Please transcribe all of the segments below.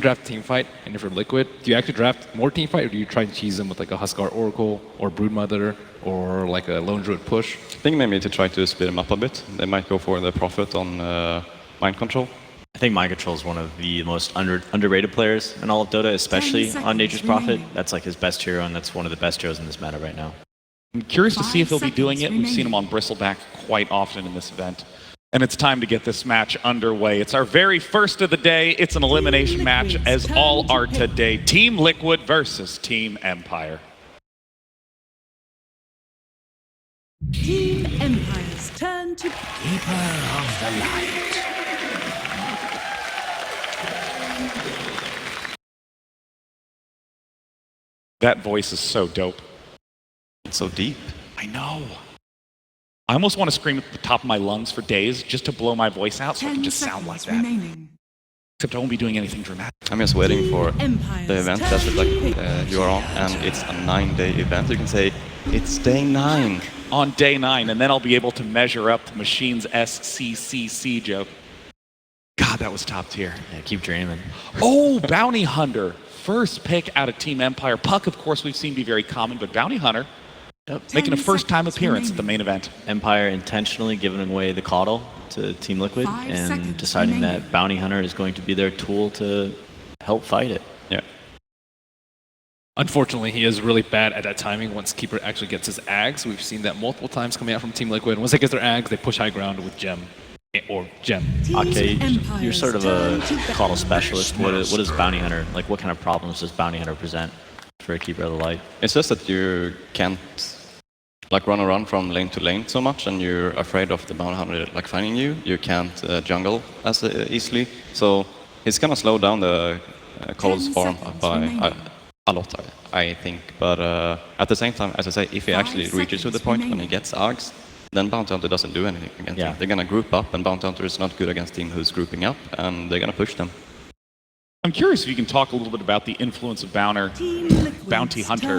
draft team fight, and if you're Liquid, do you actually draft more team fight, or do you try and cheese them with like a Huskar Oracle or Broodmother or like a Lone Druid push? I think maybe to try to split them up a bit. They might go for the Prophet on Mind Control. I think Mind Control is one of the most underrated players in all of Dota, especially on Nature's Prophet. That's like his best hero, and that's one of the best heroes in this meta right now. I'm curious to see if he'll be doing it. We've seen him on Bristleback quite often in this event. And it's time to get this match underway. It's our very first of the day. It's an elimination match, as all are today. Team Liquid versus Team Empire. Team Empire's turn to Keeper of the Light. That voice is so dope. It's so deep. I know. I almost want to scream at the top of my lungs for days just to blow my voice out so I can just sound like that. Remaining. Except I won't be doing anything dramatic. I'm just waiting for Empire's the event that you are on, and it's a 9-day event. You can say, it's day 9. On day 9, and then I'll be able to measure up to Machine's SCCC joke. God, that was top tier. Yeah, keep dreaming. Oh, Bounty Hunter. First pick out of Team Empire. Puck, of course, we've seen be very common, but Bounty Hunter making a first-time appearance at the main event. Empire intentionally giving away the Caudle to Team Liquid and deciding that Bounty Hunter is going to be their tool to help fight it. Yeah. Unfortunately, he is really bad at that timing once Keeper actually gets his Ags. We've seen that multiple times coming out from Team Liquid. Once they get their Ags, they push high ground with Gem. Or Gem. Okay, you're sort of a Caudle specialist. What is Bounty Hunter? Like, what kind of problems does Bounty Hunter present for a Keeper of the Light? It's just that you can't like run around from lane to lane so much, and you're afraid of the Bounty Hunter like finding you. You can't jungle as easily, so it's gonna slow down the Caudle's farm by a lot, I think. But at the same time, as I say, if he actually reaches to the point when he gets Ags, then Bounty Hunter doesn't do anything against him. They're gonna group up, and Bounty Hunter is not good against team who's grouping up, and they're gonna push them. I'm curious if you can talk a little bit about the influence of Bounty Hunter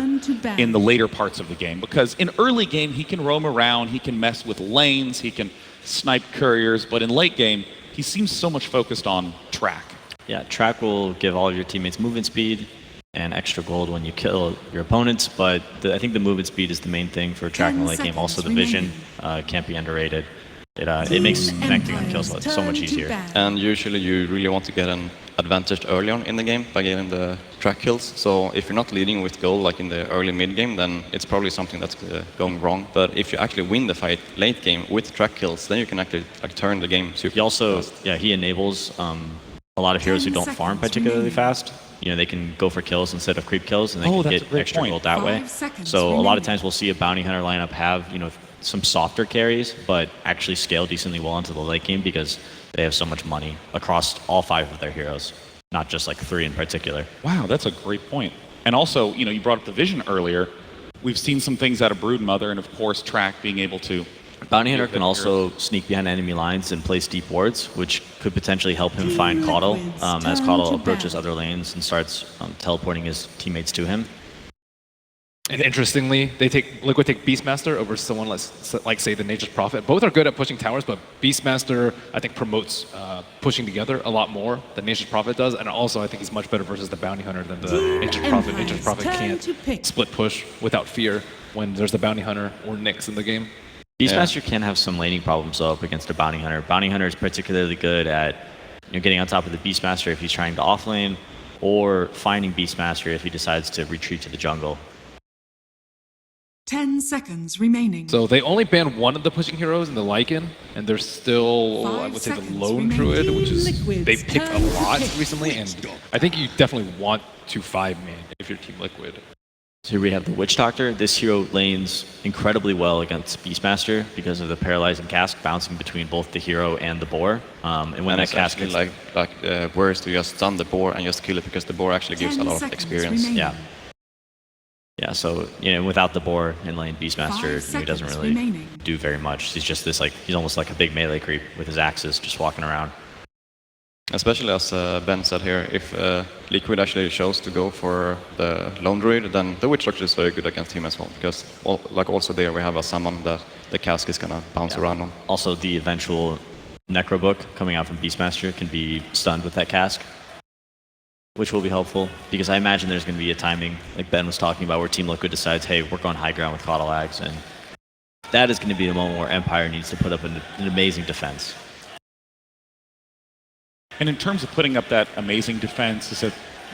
in the later parts of the game, because in early game he can roam around, he can mess with lanes, he can snipe couriers, but in late game he seems so much focused on track. Yeah, track will give all of your teammates movement speed and extra gold when you kill your opponents, but I think the movement speed is the main thing for track in the late game. Also the vision can't be underrated. It makes connecting on kills so much easier. And usually you really want to get an advantage early on in the game by getting the track kills. So if you're not leading with gold like in the early mid game, then it's probably something that's going wrong. But if you actually win the fight late game with track kills, then you can actually like turn the game super He also, fast. he enables a lot of heroes who don't farm particularly fast. You know, they can go for kills instead of creep kills, and they can get extra gold that way. So a lot of times we'll see a Bounty Hunter lineup have, some softer carries, but actually scale decently well into the late game because they have so much money across all 5 of their heroes, not just like 3 in particular. Wow, that's a great point. And also, you brought up the vision earlier. We've seen some things out of Broodmother, and of course, track being able to. Bounty Hunter can also sneak behind enemy lines and place deep wards, which could potentially help him find Caudle as Caudle approaches other lanes and starts teleporting his teammates to him. And interestingly, Liquid take Beastmaster over someone like say the Nature's Prophet. Both are good at pushing towers, but Beastmaster I think promotes pushing together a lot more than Nature's Prophet does, and also I think he's much better versus the Bounty Hunter than the Nature's Prophet. Nature's Prophet can't split push without fear when there's the Bounty Hunter or Nyx in the game. Beastmaster can have some laning problems though up against a Bounty Hunter. Bounty Hunter is particularly good at getting on top of the Beastmaster if he's trying to offlane, or finding Beastmaster if he decides to retreat to the jungle. 10 seconds remaining. So they only banned one of the pushing heroes in the Lycan, and there's still, I would say, the Lone Druid, which is, they've picked a lot recently, and I think you definitely want to 5-man if you're Team Liquid. So here we have the Witch Doctor. This hero lanes incredibly well against Beastmaster because of the paralyzing cask bouncing between both the hero and the boar. And when that cask is like worse to just stun the boar and just kill it, because the boar actually gives a lot of experience. Remaining. Yeah, so without the boar in lane, Beastmaster doesn't really do very much. He's just this he's almost like a big melee creep with his axes, just walking around. Especially as Ben said here, if Liquid actually chose to go for the Lone Druid, then the Witch Doctor is very good against him as well, because also there we have a summon that the cask is gonna bounce around on. Also, the eventual Necro Book coming out from Beastmaster can be stunned with that cask. which will be helpful because I imagine there's going to be a timing, like Ben was talking about, where Team Liquid decides, hey, we're going high ground with Caudal Ags, and that is going to be the moment where Empire needs to put up an amazing defense. And in terms of putting up that amazing defense, is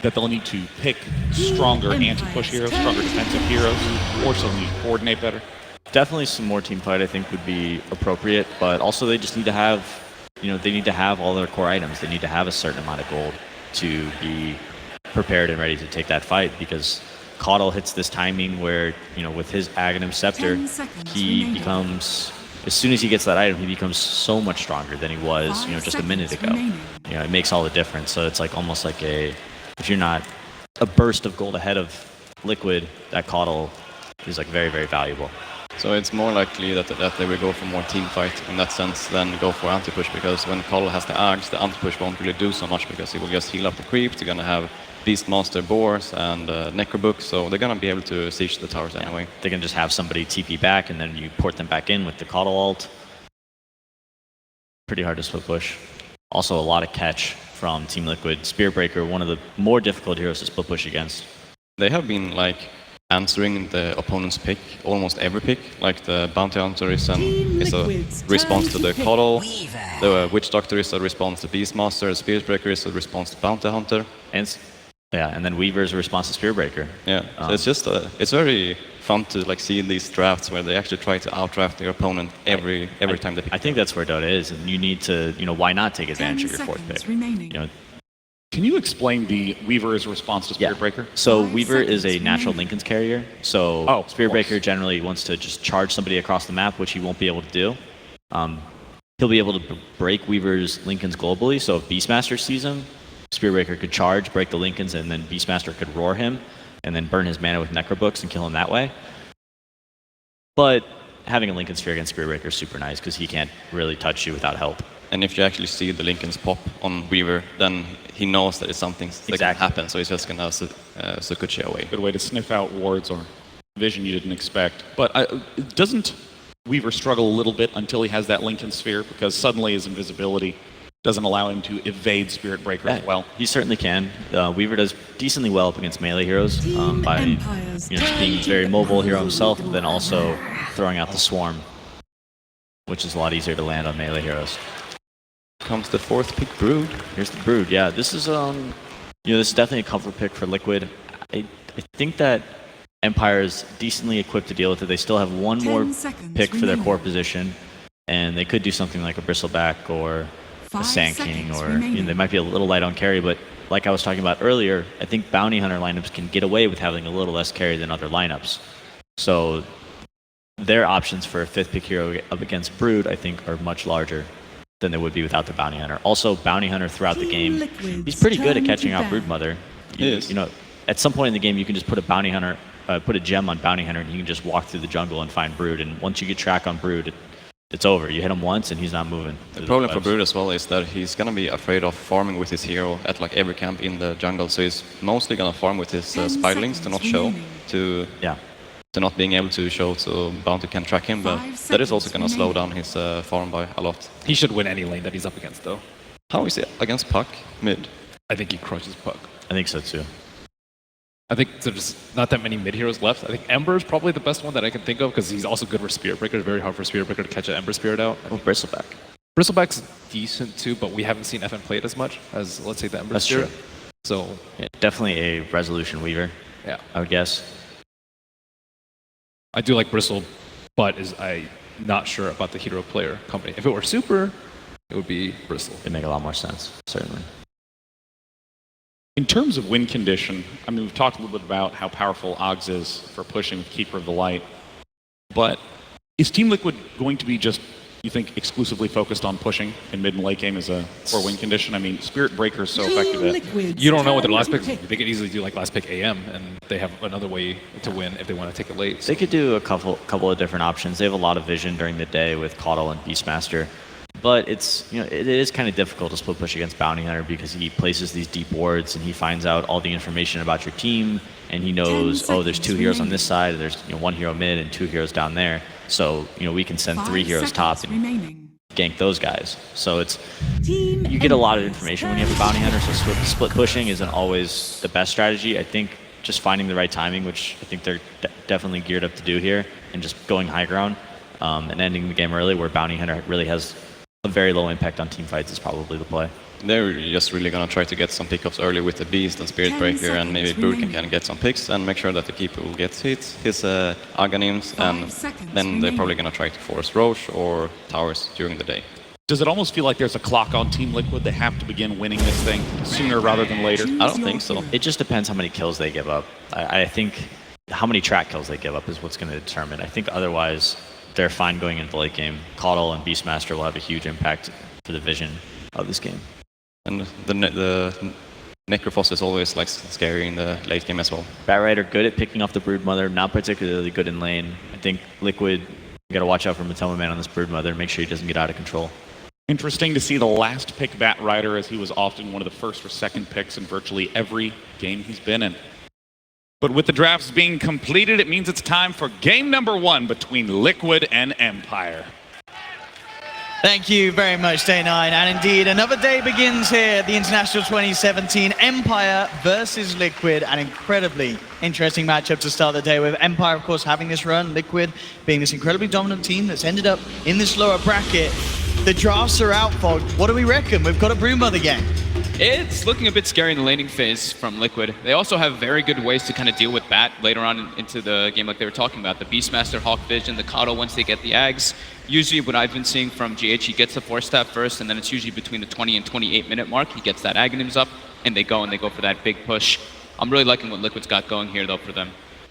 that they'll need to pick stronger anti-push heroes, stronger defensive heroes, or so they need to coordinate better? Definitely some more team fight I think would be appropriate, but also they just need to have, they need to have all their core items. They need to have a certain amount of gold to be prepared and ready to take that fight, because Caudal hits this timing where, with his Aghanim Scepter, he becomes, as soon as he gets that item, he becomes so much stronger than he was, just a minute ago. It makes all the difference. So it's like almost like if you're not a burst of gold ahead of Liquid, that Caudal is like very, very valuable. So it's more likely that they will go for more team fight in that sense than go for anti-push, because when Caudal has the Ags, the anti-push won't really do so much because he will just heal up the creep. They're going to have Beastmaster Boars and Necrobooks, so they're going to be able to siege the towers anyway. They can just have somebody TP back and then you port them back in with the Caudal ult. Pretty hard to split push. Also a lot of catch from Team Liquid. Spirit Breaker, one of the more difficult heroes to split push against. They have been answering the opponent's pick, almost every pick. Like the Bounty Hunter is a response to the Caudal, the Witch Doctor is a response to Beastmaster, the Spirit Breaker is a response to Bounty Hunter. And then Weaver is a response to Spirit Breaker. Yeah, so it's just it's very fun to see these drafts where they actually try to outdraft their opponent every time they pick. I think that's where Dota is, and you need to, why not take advantage of your fourth pick? Can you explain the Weaver's response to Spirit Breaker? So Weaver is a natural Linken's carrier. So Spirit Breaker generally wants to just charge somebody across the map, which he won't be able to do. He'll be able to break Weaver's Linken's globally. So if Beastmaster sees him, Spirit Breaker could charge, break the Linken's, and then Beastmaster could roar him, and then burn his mana with Necrobooks and kill him that way. But having a Linken Sphere against Spirit Breaker is super nice because he can't really touch you without help. And if you actually see the Linken's pop on Weaver, then he knows that it's something that can happen, so he's just going to Sukuchi away. Good way to sniff out wards or vision you didn't expect. But doesn't Weaver struggle a little bit until he has that Linken Sphere, because suddenly his invisibility doesn't allow him to evade Spirit Breaker as well? He certainly can. Weaver does decently well up against melee heroes by just being a very mobile hero himself, but then also throwing out the Swarm, which is a lot easier to land on melee heroes. Comes the fourth pick, Brood. Here's the Brood. Yeah, this is this is definitely a comfort pick for Liquid. I think that Empire is decently equipped to deal with it. They still have one more pick for their core position, and they could do something like a Bristleback or a Sand King, or they might be a little light on carry. But like I was talking about earlier, I think Bounty Hunter lineups can get away with having a little less carry than other lineups. So their options for a fifth pick hero up against Brood, I think, are much larger than they would be without the Bounty Hunter. Also, Bounty Hunter throughout the game, he's pretty good at catching out Broodmother. At some point in the game, you can just put a Bounty Hunter, put a gem on Bounty Hunter, and you can just walk through the jungle and find Brood. And once you get track on Brood, it's over. You hit him once, and he's not moving. The problem for Brood as well is that he's gonna be afraid of farming with his hero at every camp in the jungle. So he's mostly gonna farm with his Spiderlings to not show, to not being able to show, so Bounty can track him, but that is also going to slow down his farm by a lot. He should win any lane that he's up against, though. How is he against Puck mid? I think he crushes Puck. I think so too. I think there's not that many mid heroes left. I think Ember is probably the best one that I can think of because he's also good for Spirit Breaker. It's very hard for Spirit Breaker to catch an Ember Spirit out. Oh, Bristleback. Bristleback's decent too, but we haven't seen FN play it as much as, let's say, the Ember Spirit. True. So definitely a Resolution Weaver. Yeah, I would guess. I do like Bristle, but I'm not sure about the hero player company. If it were Super, it would be Bristle. It'd make a lot more sense, certainly. In terms of win condition, I mean, we've talked a little bit about how powerful Oggs is for pushing Keeper of the Light, but is Team Liquid going to be just, you think, exclusively focused on pushing in mid and late game as a for win condition? I mean, Spirit Breaker is so effective at... You don't know what their last pick is. They could easily do last pick AM, and they have another way to win if they want to take it late. They could do a couple of different options. They have a lot of vision during the day with Caudal and Beastmaster. But it's it is kind of difficult to split push against Bounty Hunter because he places these deep wards and he finds out all the information about your team, and he knows, oh, there's 2 heroes on this side, there's 1 hero mid and 2 heroes down there. So we can send 3 heroes top and gank those guys. So it's Team you get a lot of Empire's information when you have a bounty hunter, so turn. split pushing isn't always the best strategy. I think just finding the right timing, which I think they're definitely geared up to do here, and just going high ground and ending the game early where bounty hunter really has a very low impact on team fights is probably the play. They're just really gonna try to get some pickups early with the Beast and Spirit 10 Breaker, and maybe seconds Burkan remaining. can get some picks and make sure that the keeper will get hits, his Aghanims, 5 and seconds then they're remaining. probably gonna try to force Roche or towers during the day. Does it almost feel like there's a clock on Team Liquid? They have to begin winning this thing sooner rather than later. I don't think so. It just depends how many kills they give up. I think how many track kills they give up is what's going to determine. I think otherwise they're fine going into the late game. Caudal and Beastmaster will have a huge impact for the vision of this game. And the Necrophos is always like scary in the late game as well. Batrider good at picking off the Broodmother, not particularly good in lane. I think Liquid, you got to watch out for Matoma Man on this Broodmother, make sure he doesn't get out of control. Interesting to see the last pick Batrider, as he was often one of the first or second picks in virtually every game he's been in. But with the drafts being completed, it means it's time for game number 1 between Liquid and Empire. Thank you very much, Day 9. And indeed, another day begins here at the International 2017. Empire versus Liquid, an incredibly interesting matchup to start the day with. Empire, of course, having this run, Liquid being this incredibly dominant team that's ended up in this lower bracket. The drafts are out, folks. What do we reckon? We've got a Broodmother game. It's looking a bit scary in the laning phase from Liquid. They also have very good ways to kind of deal with Bat later on into the game like they were talking about. The Beastmaster, Hawk Vision, the Caudal once they get the Ags. Usually what I've been seeing from GH, he gets the 4-stab first, and then it's usually between the 20 and 28 minute mark. He gets that Aghanims up, and they go for that big push. I'm really liking what Liquid's got going here, though, for them.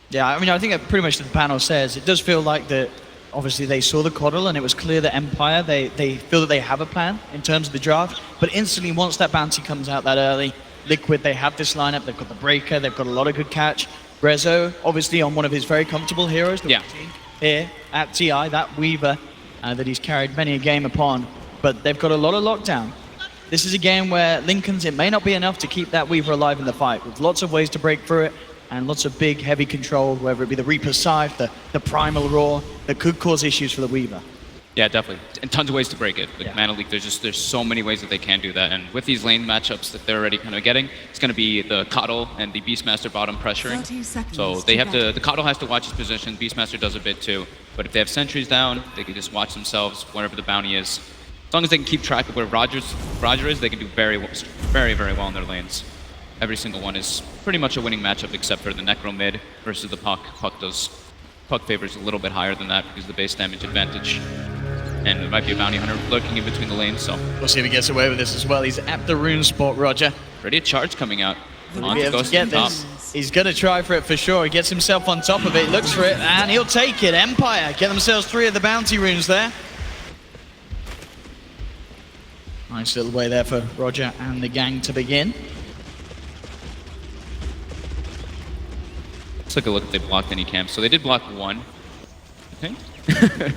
Yeah, I mean, I think pretty much the panel says, it does feel like that obviously they saw the Caudal and it was clear that Empire, they feel that they have a plan in terms of the draft, but instantly once that bounty comes out that early, Liquid, they have this lineup, they've got the Breaker, they've got a lot of good catch. Rezo, obviously on one of his very comfortable heroes, the routine here at TI, that Weaver, that he's carried many a game upon, but they've got a lot of lockdown. This is a game where Lincoln's, it may not be enough to keep that Weaver alive in the fight, with lots of ways to break through it, and lots of big, heavy control, whether it be the Reaper's Scythe, the Primal Roar, that could cause issues for the Weaver. Yeah, definitely. And tons of ways to break it. With Mana Leak, there's so many ways that they can do that. And with these lane matchups that they're already kind of getting, it's going to be the Caudal and the Beastmaster bottom pressuring. 30 seconds So they have to the Caudal has to watch his position, Beastmaster does a bit too. But if they have sentries down, they can just watch themselves wherever the bounty is. As long as they can keep track of where Roger is, they can do very, very well in their lanes. Every single one is pretty much a winning matchup except for the Necro mid versus the Puck. Puck favors a little bit higher than that because of the base damage advantage. And there might be a bounty hunter lurking in between the lanes, so. We'll see if he gets away with this as well. He's at the rune spot, Roger. Already a charge coming out. The On Be to able to Ghost get on top. this. He's going to try for it for sure. He gets himself on top of it, looks for it, and he'll take it. Empire get themselves 3 of the bounty runes there. Nice little way there for Roger and the gang to begin. Let's take a look if they blocked any camps. So they did block one, I think.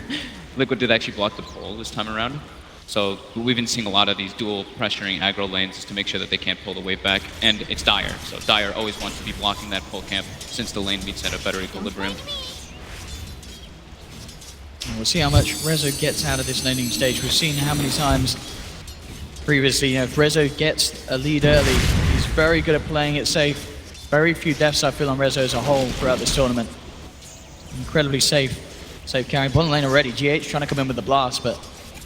Liquid did actually block the pole this time around. So we've been seeing a lot of these dual pressuring aggro lanes just to make sure that they can't pull the wave back. And it's Dire. So Dire always wants to be blocking that pole camp since the lane meets at a better equilibrium. And we'll see how much Rezo gets out of this laning stage. We've seen how many times previously, if Rezo gets a lead early, he's very good at playing it safe. Very few deaths I feel on Rezo as a whole throughout this tournament. Incredibly safe carry. Bottom lane already, GH trying to come in with the blast, but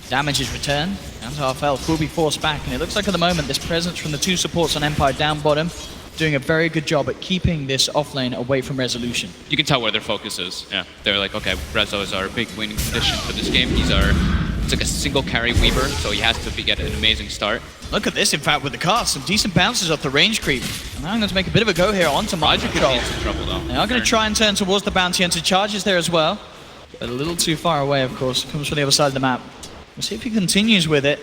damage is returned. Down to Arfel, will be forced back, and it looks like at the moment this presence from the 2 supports on Empire down bottom, doing a very good job at keeping this offlane away from Resolution. You can tell where their focus is. Yeah, they're like, okay, Rezo is our big winning condition for this game. It's like a single carry Weaver, so he has to get an amazing start. Look at this, in fact, with the cast. Some decent bounces off the range creep. And now I'm going to make a bit of a go here onto mind Roger could control. be in some trouble though. They are going to try and turn towards the bounty hunter. Charges there as well. But a little too far away, of course. Comes from the other side of the map. We'll see if he continues with it.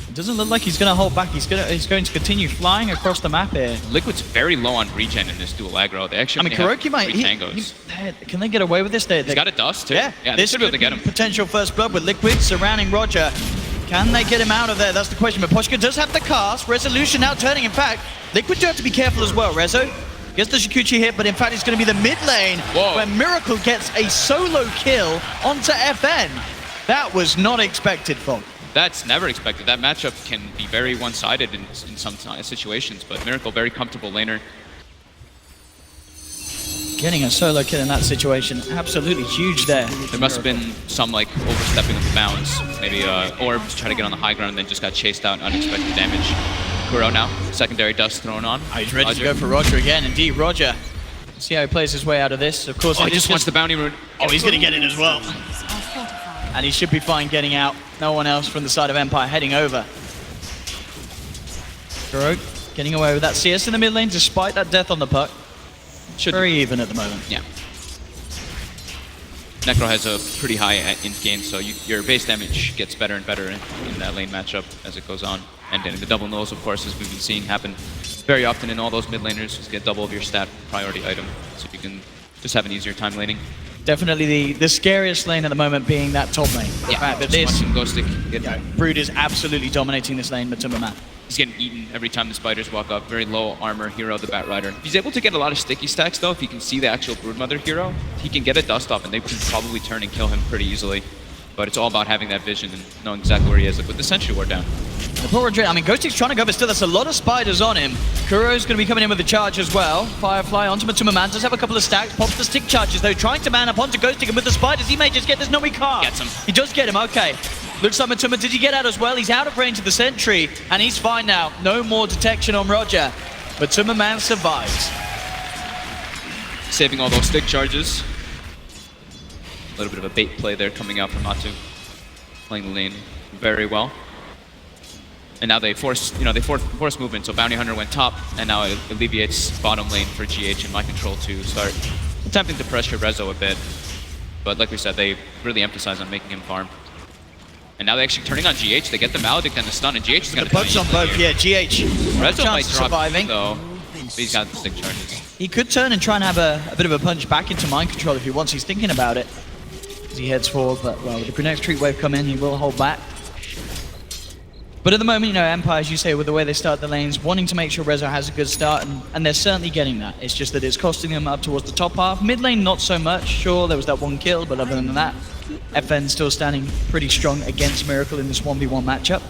It doesn't look like he's going to hold back. He's going to continue flying across the map here. Liquid's very low on regen in this dual aggro. They actually I mean, only have Kuroki might... 3 tangos. Can they get away with this? He's got a dust too. Yeah, they this should be able could to get be him. potential first blood with Liquid surrounding Roger. Can they get him out of there? That's the question. But Poshka does have the cast. Resolution now turning. In fact, Liquid do have to be careful as well. Rezo gets the Shikuchi hit, but in fact it's going to be the mid lane Whoa. where Miracle gets a solo kill onto FN. That was not expected, Fog. That's never expected. That matchup can be very one-sided in some situations, but Miracle, very comfortable laner. Getting a solo kill in that situation, absolutely huge there. There must have been some like overstepping of the bounds, maybe Orb to try to get on the high ground and then just got chased out, unexpected damage. Kuro now, secondary dust thrown on. Oh, he's ready to go for Roger again. Indeed, Roger. See how he plays his way out of this. Of course, he just wants the bounty rune. Oh, he's going to get it as well. And he should be fine getting out. No one else from the side of Empire heading over. Kuro getting away with that CS in the mid lane despite that death on the puck. Very even at the moment. Yeah. Necro has a pretty high int game, so your base damage gets better and better in that lane matchup as it goes on. And then the double nulls, of course, as we've been seeing happen very often in all those mid laners, just get double of your stat priority item, so you can just have an easier time laning. Definitely the scariest lane at the moment being that top lane. The fact that this Brood is absolutely dominating this lane, Matumba Man. He's getting eaten every time the spiders walk up. Very low armor hero, the Bat Rider. If he's able to get a lot of sticky stacks though, if he can see the actual Broodmother hero, he can get a dust off and they can probably turn and kill him pretty easily. But it's all about having that vision and knowing exactly where he is. Like with the Sentry Ward down. The poor Madrid, I mean, Ghostic's trying to go, but still there's a lot of spiders on him. Kuro's going to be coming in with the charge as well. Firefly onto Matumba Man, does have a couple of stacks, pops the stick charges though, trying to man up onto Ghostic, and with the spiders he may just get this. No, he can't. Gets him. He does get him, okay. Looks like Matumba, did he get out as well? He's out of range of the sentry, and he's fine now. No more detection on Roger. Matumba Man survives. Saving all those stick charges. A little bit of a bait play there coming out from Atu. Playing the lane very well. And now they force movement, so Bounty Hunter went top, and now it alleviates bottom lane for GH and My Control to start attempting to pressure Rezo a bit. But like we said, they really emphasize on making him farm. And now they're actually turning on GH. They get the Maledict and the stun, and GH is going to bugs on both, yeah, GH. Rezo might drop surviving. though, but he's got the stick charges. He could turn and try and have a bit of a punch back into Mind Control if he wants. He's thinking about it as he heads forward, but well, with the next Treat Wave come in, he will hold back. But at the moment, you know, Empire, as you say, with the way they start the lanes, wanting to make sure Rezo has a good start, and they're certainly getting that. It's just that it's costing them up towards the top half. Mid lane, not so much. Sure, there was that one kill, but other than that, FN still standing pretty strong against Miracle in this 1v1 matchup.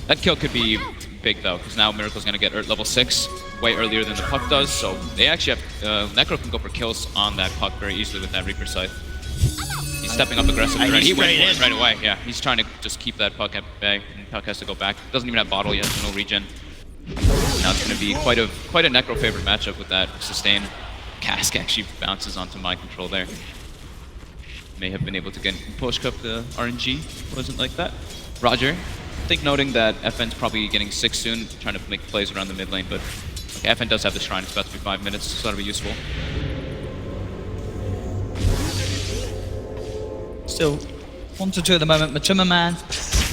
That kill could be big, though, because now Miracle's going to get level 6 way earlier than the puck does, so they actually have... Necro can go for kills on that puck very easily with that Reaper Scythe. He's stepping up aggressively right. He went for it right away. Yeah, he's trying to just keep that puck at bay, and puck has to go back. Doesn't even have bottle yet, so no regen. Now it's going to be quite a Necro favorite matchup with that sustain. Cask actually bounces onto My Control there. May have been able to get push cup the RNG. Wasn't like that. Roger, I think noting that FN's probably getting 6 soon, trying to make plays around the mid lane, but okay, FN does have the shrine. It's about to be 5 minutes, so that'll be useful. Still 1-2 at the moment. Matumba Man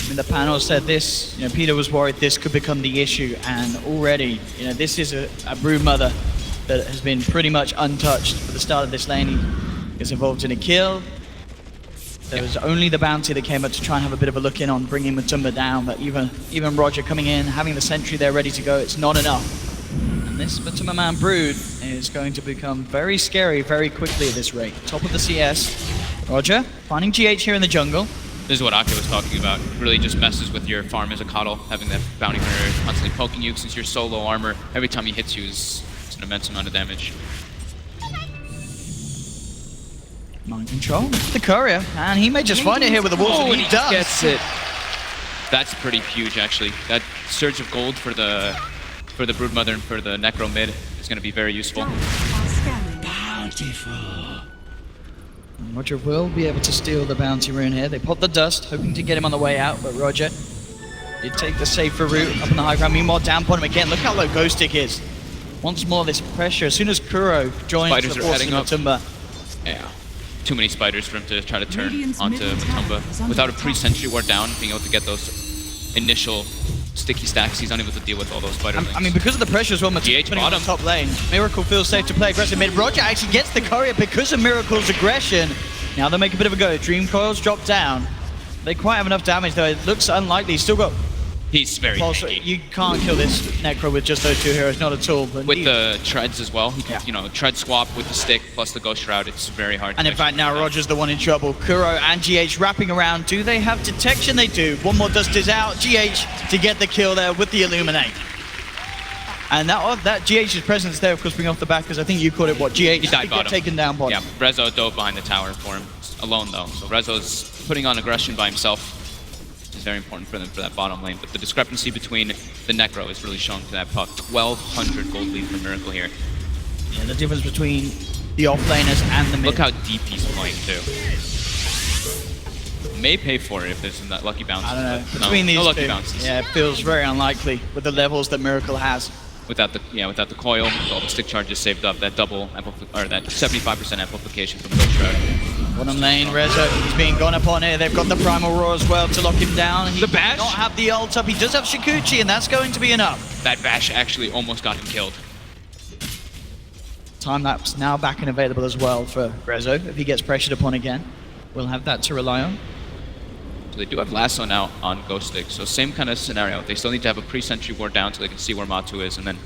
in the panel said this, you know, Peter was worried this could become the issue, and already, you know, this is a Broodmother that has been pretty much untouched for the start of this lane. He gets involved in a kill. There was only the bounty that came up to try and have a bit of a look in on bringing Matumba down, but even Roger coming in, having the sentry there ready to go, it's not enough. And this Matumba Man Brood is going to become very scary very quickly at this rate. Top of the CS. Roger, finding GH here in the jungle. This is what Ake was talking about. It really just messes with your farm as a coddle, having that bounty hunter constantly poking you since you're so low armor. Every time he hits you is an immense amount of damage. Mind Control, the courier, and he may just find it here with the wolves, and he does. Gets it. That's pretty huge, actually. That surge of gold for the Broodmother and for the Necro mid is going to be very useful. Bountiful. Roger will be able to steal the bounty rune here. They pop the dust, hoping to get him on the way out, but Roger did take the safer route up on the high ground. Meanwhile, down on him again. Look how low Ghostic is. Once more, this pressure. As soon as Kuro joins Spiders the force of Matumba. Yeah. Too many spiders for him to try to turn onto Matumba. Without a pre-sentry ward down, being able to get those initial sticky stacks, he's unable to deal with all those spider links. I mean, because of the pressure as well, Matumba putting on the top lane. Miracle feels safe to play aggressive mid. Roger actually gets the courier because of Miracle's aggression. Now they'll make a bit of a go. Dream Coils drop down. They quite have enough damage though. It looks unlikely. He's still got He's very Also, tanky. you can't kill this Necro with just those two heroes, not at all. But With the treads as well, he can, you know, tread swap with the stick plus the Ghost Shroud. It's very hard. And in fact, now Roger's the one in trouble. Kuro and GH wrapping around. Do they have detection? They do. One more dust is out. GH to get the kill there with the Illuminate. And that GH's presence there, of course, bring off the back, because I think you called it, what, GH? He died bottom. Taken down bottom. Yeah, Rezo dove behind the tower for him alone, though. So Rezo's putting on aggression by himself. It's very important for them for that bottom lane. But the discrepancy between the Necro is really showing to that puck. 1,200 gold lead for Miracle here. Yeah, the difference between the offlaners and the mid. Look how deep he's playing, too. May pay for it if there's some that lucky bounce. I don't know. No, Between these no lucky two, bounces. yeah, it feels very unlikely with the levels that Miracle has. Without the coil, with all the stick charges saved up, that double or that 75% amplification from Ghost Shroud. Bottom lane, Rezo, he's being gone upon here. They've got the Primal Roar as well to lock him down. He The bash? does not have the ult up. He does have Shikuchi, and that's going to be enough. That bash actually almost got him killed. Time lapse now back and available as well for Rezo. If he gets pressured upon again, we'll have that to rely on. So they do have Lasso now on Ghost Stick, so same kind of scenario. They still need to have a pre-sentry ward down so they can see where Matu is, and then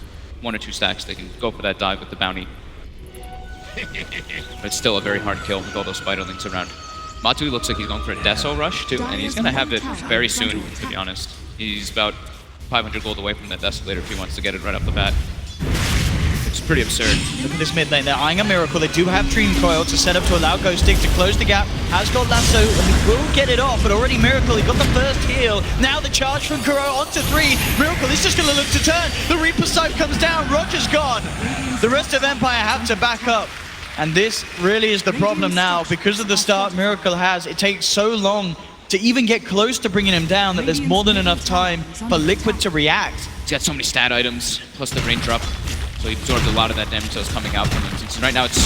1 or 2 stacks they can go for that dive with the bounty. But it's still a very hard kill with all those spiderlings around. Matu looks like he's going for a Deso rush too, and he's going to have it very soon, to be honest. He's about 500 gold away from that Desolator if he wants to get it right off the bat. It's pretty absurd. Look at this mid lane. They're eyeing a Miracle. They do have Dream Coil to set up to allow Ghost Stick to close the gap. Has got Lasso, and he will get it off, but already Miracle, he got the first heal. Now the charge from Kuro onto 3. Miracle is just going to look to turn. The Reaper Sight comes down. Roger's gone. The rest of Empire have to back up. And this really is the problem now. Because of the start Miracle has, it takes so long to even get close to bringing him down that there's more than enough time for Liquid to react. He's got so many stat items, plus the raindrop. So he absorbed a lot of that damage that was coming out from him. And right now it's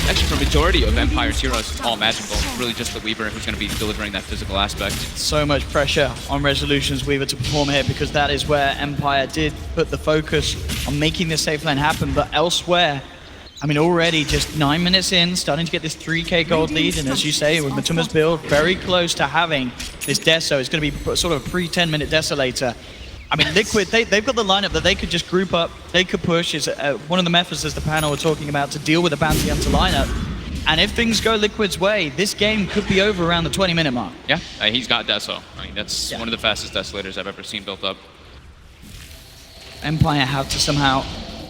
actually for a majority of Empire's heroes, it's all magical. It's really just the Weaver who's going to be delivering that physical aspect. So much pressure on Resolution's Weaver to perform here, because that is where Empire did put the focus on making this safe lane happen. But elsewhere, I mean, already just 9 minutes in, starting to get this 3k gold lead. And as you say, with Matuma's build, very close to having this Deso. It's going to be sort of a pre-10 minute Desolator. I mean, Liquid, they've got the lineup that they could just group up, they could push. It's one of the methods, as the panel were talking about, to deal with a bounty hunter lineup. And if things go Liquid's way, this game could be over around the 20-minute mark. Yeah, he's got Deso. I mean, that's one of the fastest Desolators I've ever seen built up. Empire have to somehow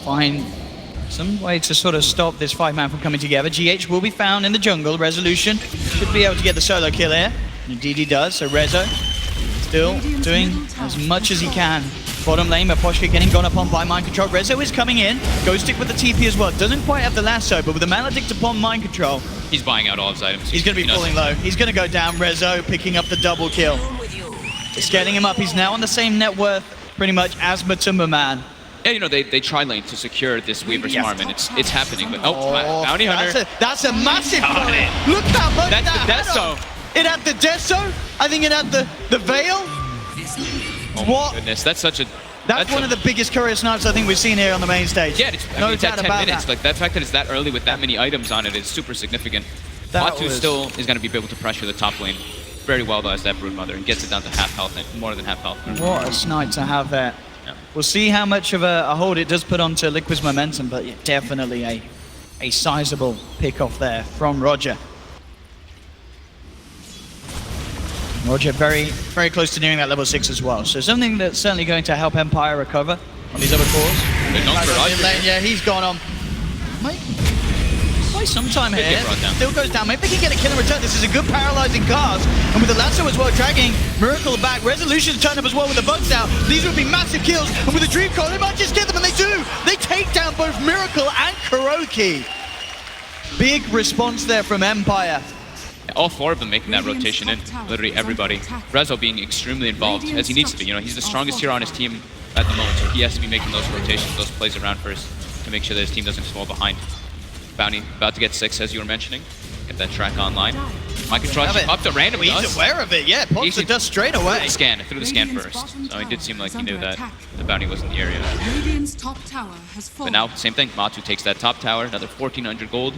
find some way to sort of stop this 5-man from coming together. GH will be found in the jungle. Resolution should be able to get the solo kill here. And indeed he does, so Rezo still doing as much as he can. Bottom lane, Maposhka getting gone upon by Mind Control. Rezo is coming in. Ghost Stick with the TP as well. Doesn't quite have the lasso, but with the Maledict upon Mind Control, he's buying out all his items. He's going to be falling low. He's going to go down. Rezo picking up the double kill. Just getting him up. He's now on the same net worth, pretty much, as Matumba Man. Yeah, you know, they tri lane to secure this Weaver's farm, and it's happening. But Bounty Hunter. That's a massive point. Look how much that's that the had Deso. on. It had the Deso. I think it had the Veil. Oh What? my goodness, that's such a... That's one of the biggest courier snipes I think we've seen here on the main stage. Yeah, it's, I mean, it's at 10 minutes. Like, that fact that it's that early with that many items on it is super significant. Matu still is going to be able to pressure the top lane very well, though, as that Broodmother, and gets it down to half health, and more than half health. What a snipe to have there. Yeah. We'll see how much of a hold it does put onto Liquid's momentum, but yeah, definitely a sizable pick off there from Roger. Roger very, very close to nearing that level 6 as well. So something that's certainly going to help Empire recover on these other cores. Yeah, he's gone on. Might some time here. Still goes down. Maybe they can get a kill in return. This is a good paralyzing cast. And with the lasso as well, dragging Miracle back. Resolution's turned up as well with the bugs out. These would be massive kills. And with the Dream Coil, they might just get them, and they do. They take down both Miracle and Kuroki. Big response there from Empire. All 4 of them making that rotation in, literally everybody. Rezo being extremely involved, as he needs to be. You know, he's the strongest hero on his team at the moment, so he has to be making those rotations, those plays around first, to make sure that his team doesn't fall behind. Bounty about to get 6, as you were mentioning. Get that track online. My control popped a random dust. He's aware of it, yeah. Pops the dust straight away. Through the scan first. So it did seem like he knew that the bounty was in the area. But now, same thing. Matu takes that top tower, another 1,400 gold.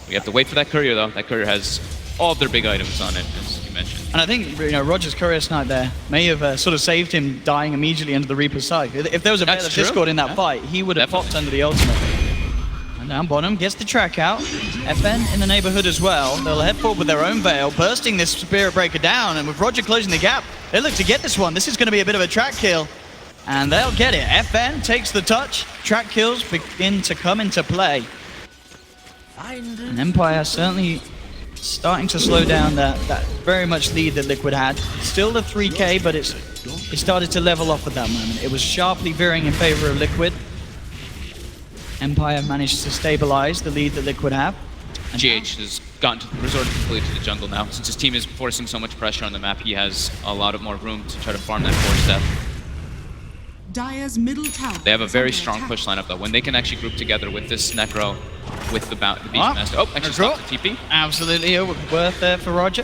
We have to wait for that courier, though. That courier has all of their big items on it. you mentioned. And I think Roger's courier snipe there may have sort of saved him dying immediately under the Reaper's scythe. If there was a That's better true. Discord in that Yeah. fight, he would have Definitely. popped under the ultimate. And down bottom, gets the track out. FN in the neighborhood as well. They'll head forward with their own Veil, bursting this Spirit Breaker down. And with Roger closing the gap, they look to get this one. This is going to be a bit of a track kill. And they'll get it. FN takes the touch. Track kills begin to come into play. And Empire certainly starting to slow down that very much lead that Liquid had. Still the 3K, but it started to level off at that moment. It was sharply veering in favor of Liquid. Empire managed to stabilize the lead that Liquid have. And GH has resorted completely to the jungle now. Since his team is forcing so much pressure on the map, he has a lot of more room to try to farm that 4-step. Dire's middle tower. They have a is very under strong attack. push lineup though. When they can actually group together with this Necro, with the Beastmaster. Oh, actually stopped the TP. Absolutely worth there for Roger.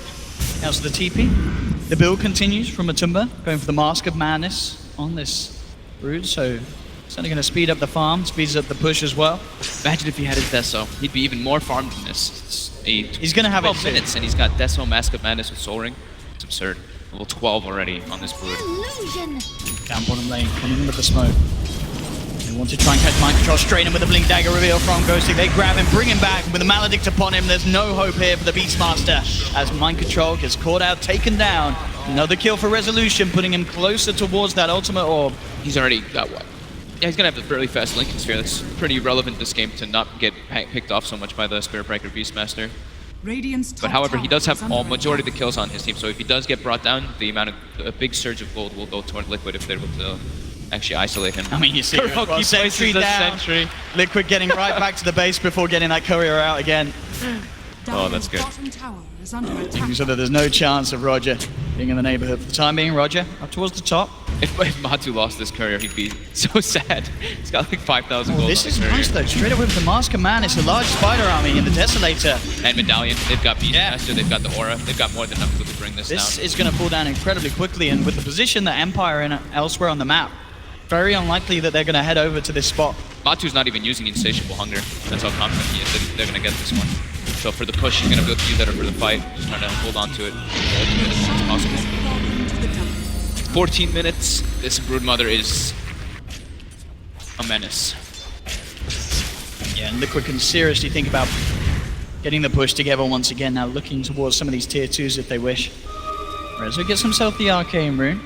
Out to the TP. The build continues from Matumba, going for the Mask of Madness on this route, so certainly going to speed up the farm, speeds up the push as well. Imagine if he had his Deso. He'd be even more farmed than this. He's going to have 12 it soon. minutes and he's got Deso, Mask of Madness with Soul Ring. It's absurd. Level 12 already on this Brood. Down bottom lane, coming in with the smoke. They want to try and catch Mind Control, straight in with the Blink Dagger reveal from Ghosty. They grab him, bring him back with a Maledict upon him. There's no hope here for the Beastmaster as Mind Control gets caught out, taken down. Another kill for Resolution, putting him closer towards that ultimate orb. He's already got what? Yeah, he's gonna have a really fast Lincoln Sphere. That's pretty relevant this game to not get picked off so much by the Spirit Breaker Beastmaster. Radiant's But top however, he tower does have is under all majority of attack. the kills on his team. So if he does get brought down, the amount of a big surge of gold will go toward Liquid if they're able to actually isolate him. I mean, you see, Kuroki well, sentry places the down. sentry. Liquid getting right back to the base before getting that courier out again. Oh, that's good. Bottom tower is under attack. Making sure that there's no chance of Roger being in the neighborhood. For the time being, Roger up towards the top. If Matu lost this courier, he'd be so sad. He's got like 5,000 gold This on is the courier. nice though. Straight away with the Mask of Man, it's a large spider army in the Desolator. And Medallion, they've got Yeah. Beastmaster, they've got the Aura, they've got more than enough to bring this This down. is going to fall down incredibly quickly, and with the position that Empire in elsewhere on the map, very unlikely that they're going to head over to this spot. Matu's not even using Insatiable Hunger. That's how confident he is that they're going to get this one. So for the push, he's going to be able to use that for the fight. Just trying to hold on to it as much as possible. Falling to the tower. 14 minutes. This Broodmother is a menace. Yeah, and Liquid can seriously think about getting the push together once again now, looking towards some of these tier 2s if they wish. Rezo gets himself the Arcane Rune.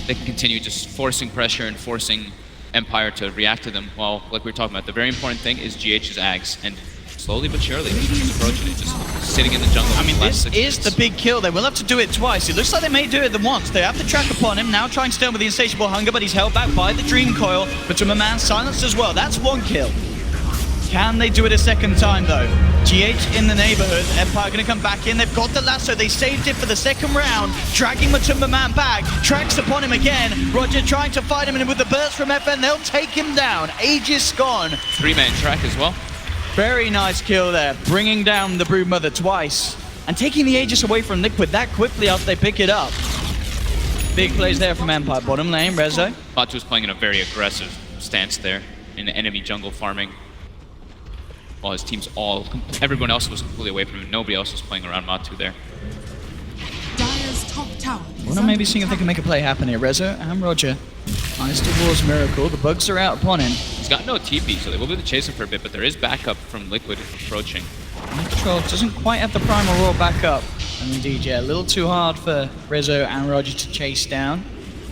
They can continue just forcing pressure and forcing Empire to react to them. Well, like we were talking about, the very important thing is GH's Ags, and slowly but surely, just approaching it, just sitting in the jungle. I mean, for the last this 6 is minutes. the big kill. They will have to do it twice. It looks like they may do it the once. They have the track upon him, now trying to stone with the Insatiable Hunger, but he's held back by the Dream Coil. But Man silenced as well. That's one kill. Can they do it a second time, though? GH in the neighborhood. Empire going to come back in. They've got the lasso. They saved it for the second round. Dragging Matumba Man back. Tracks upon him again. Roger trying to fight him, and with the burst from FN, they'll take him down. Aegis gone. 3-man track as well. Very nice kill there, bringing down the Broodmother twice and taking the Aegis away from Liquid that quickly after they pick it up. Big plays there from Empire. Bottom lane, Rezo. Matu's playing in a very aggressive stance there in the enemy jungle farming. While his team's everyone else was completely away from him. Nobody else was playing around Matu there. Dire's top tower is Well, I'm under maybe seeing if they attack. can make a play happen here. Rezo and Roger. Eyes towards Miracle. The bugs are out upon him. He's got no TP, so they will be able to chase him for a bit, but there is backup from Liquid approaching. Control doesn't quite have the Primal Roar back up. And indeed, yeah, a little too hard for Rezo and Roger to chase down.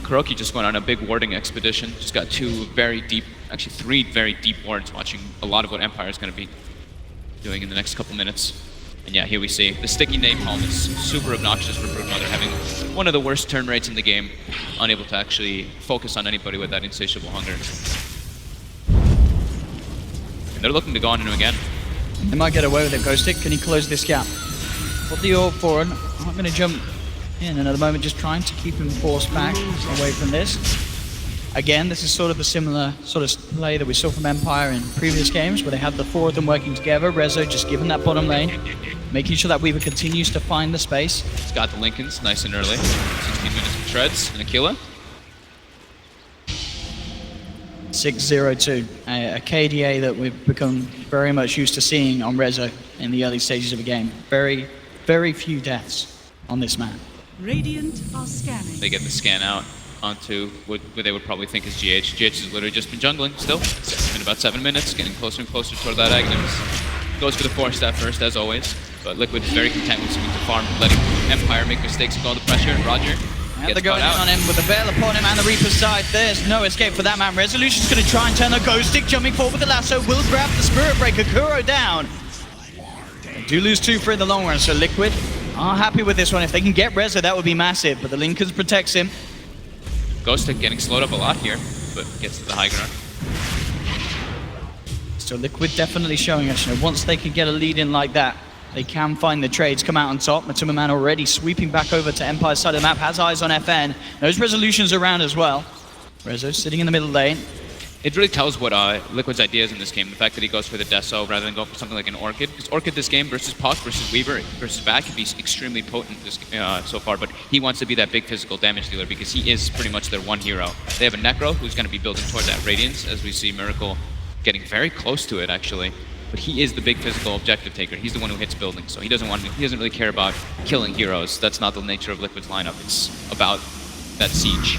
Kuroki just went on a big warding expedition. Just got 2 very deep, actually 3 very deep wards, watching a lot of what Empire is going to be doing in the next couple minutes. And yeah, here we see the sticky napalm is super obnoxious for Broodmother, having one of the worst turn rates in the game, unable to actually focus on anybody with that Insatiable Hunger. And they're looking to go on him again. They might get away with it, Ghostic. Can he close this gap? Put the orb forward. I'm going to jump in another moment, just trying to keep him forced back away from this. Again, this is sort of the similar sort of play that we saw from Empire in previous games, where they had the 4 of them working together. Rezo just giving that bottom lane, making sure that Weaver continues to find the space. He's got the Lincolns nice and early. 16 minutes of treads and Aquila. 6-0-2, a KDA that we've become very much used to seeing on Rezo in the early stages of the game. Very, very few deaths. on this man. Radiant are scanning. They get the scan out onto what they would probably think is GH. GH has literally just been jungling still. It's been about 7 minutes, getting closer and closer toward that Agnes. Goes for the 4-step first, as always. But Liquid is very content with swinging to farm, letting Empire make mistakes and all the pressure. And Roger And gets they're going caught in out. on him with the Veil upon him and the Reaper's side. There's no escape for that man. Resolution's going to try and turn the Ghost Stick, jumping forward with the lasso. Will grab the Spirit Breaker. Kuro down. They do lose 2 for in the long run, so Liquid are happy with this one. If they can get Rezo, that would be massive. But the Linkers protects him. Ghost Stick getting slowed up a lot here, but gets to the high ground. So Liquid definitely showing us, once they can get a lead in like that, they can find the trades, come out on top. Matuma Man already sweeping back over to Empire's side of the map, has eyes on FN. Those resolutions around as well. Rezo sitting in the middle lane. It really tells what Liquid's idea is in this game. The fact that he goes for the Deso rather than go for something like an Orchid. Because Orchid this game versus Puck versus Weaver versus Back can be extremely potent this, so far, but he wants to be that big physical damage dealer because he is pretty much their one hero. They have a Necro who's going to be building toward that Radiance, as we see Miracle getting very close to it, actually. But he is the big physical objective taker. He's the one who hits buildings, so he doesn't really care about killing heroes. That's not the nature of Liquid's lineup. It's about that siege.